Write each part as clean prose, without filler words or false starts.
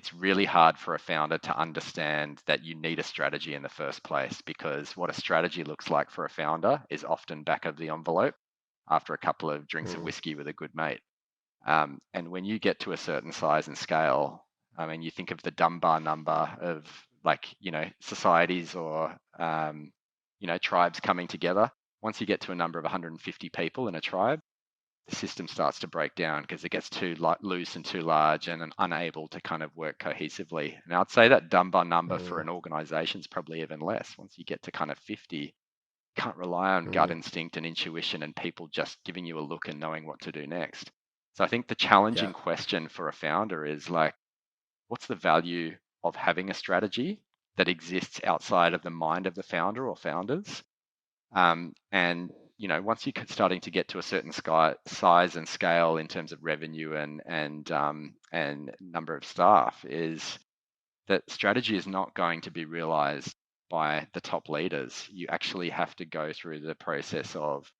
it's really hard for a founder to understand that you need a strategy in the first place, because what a strategy looks like for a founder is often back of the envelope after a couple of drinks of Mm. whiskey with a good mate. And when you get to a certain size and scale, I mean, you think of the Dunbar number of, like, societies or, tribes coming together. Once you get to a number of 150 people in a tribe, the system starts to break down because it gets too loose and too large and unable to kind of work cohesively. And I'd say that Dunbar number for Mm. an organization is probably even less. Once you get to kind of 50, you can't rely on gut Mm. instinct and intuition and people just giving you a look and knowing what to do next. So I think the challenging Yeah. question for a founder is like, what's the value of having a strategy that exists outside of the mind of the founder or founders? And once you're starting to get to a certain size and scale in terms of revenue and number of staff, is that strategy is not going to be realized by the top leaders. You actually have to go through the process of,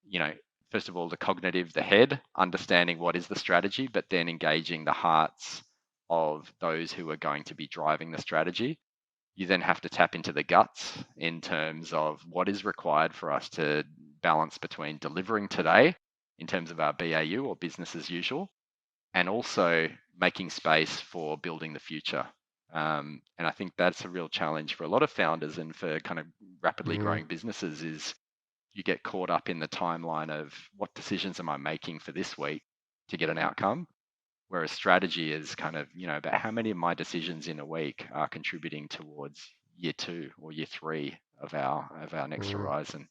you know, first of all, the head, understanding what is the strategy, but then engaging the hearts of those who are going to be driving the strategy. You then have to tap into the guts in terms of what is required for us to balance between delivering today in terms of our BAU or business as usual, and also making space for building the future. And I think that's a real challenge for a lot of founders and for kind of rapidly Mm. growing businesses, is you get caught up in the timeline of what decisions am I making for this week to get an outcome. Whereas strategy is kind of, about how many of my decisions in a week are contributing towards year 2 or year 3 of our next Mm. horizon.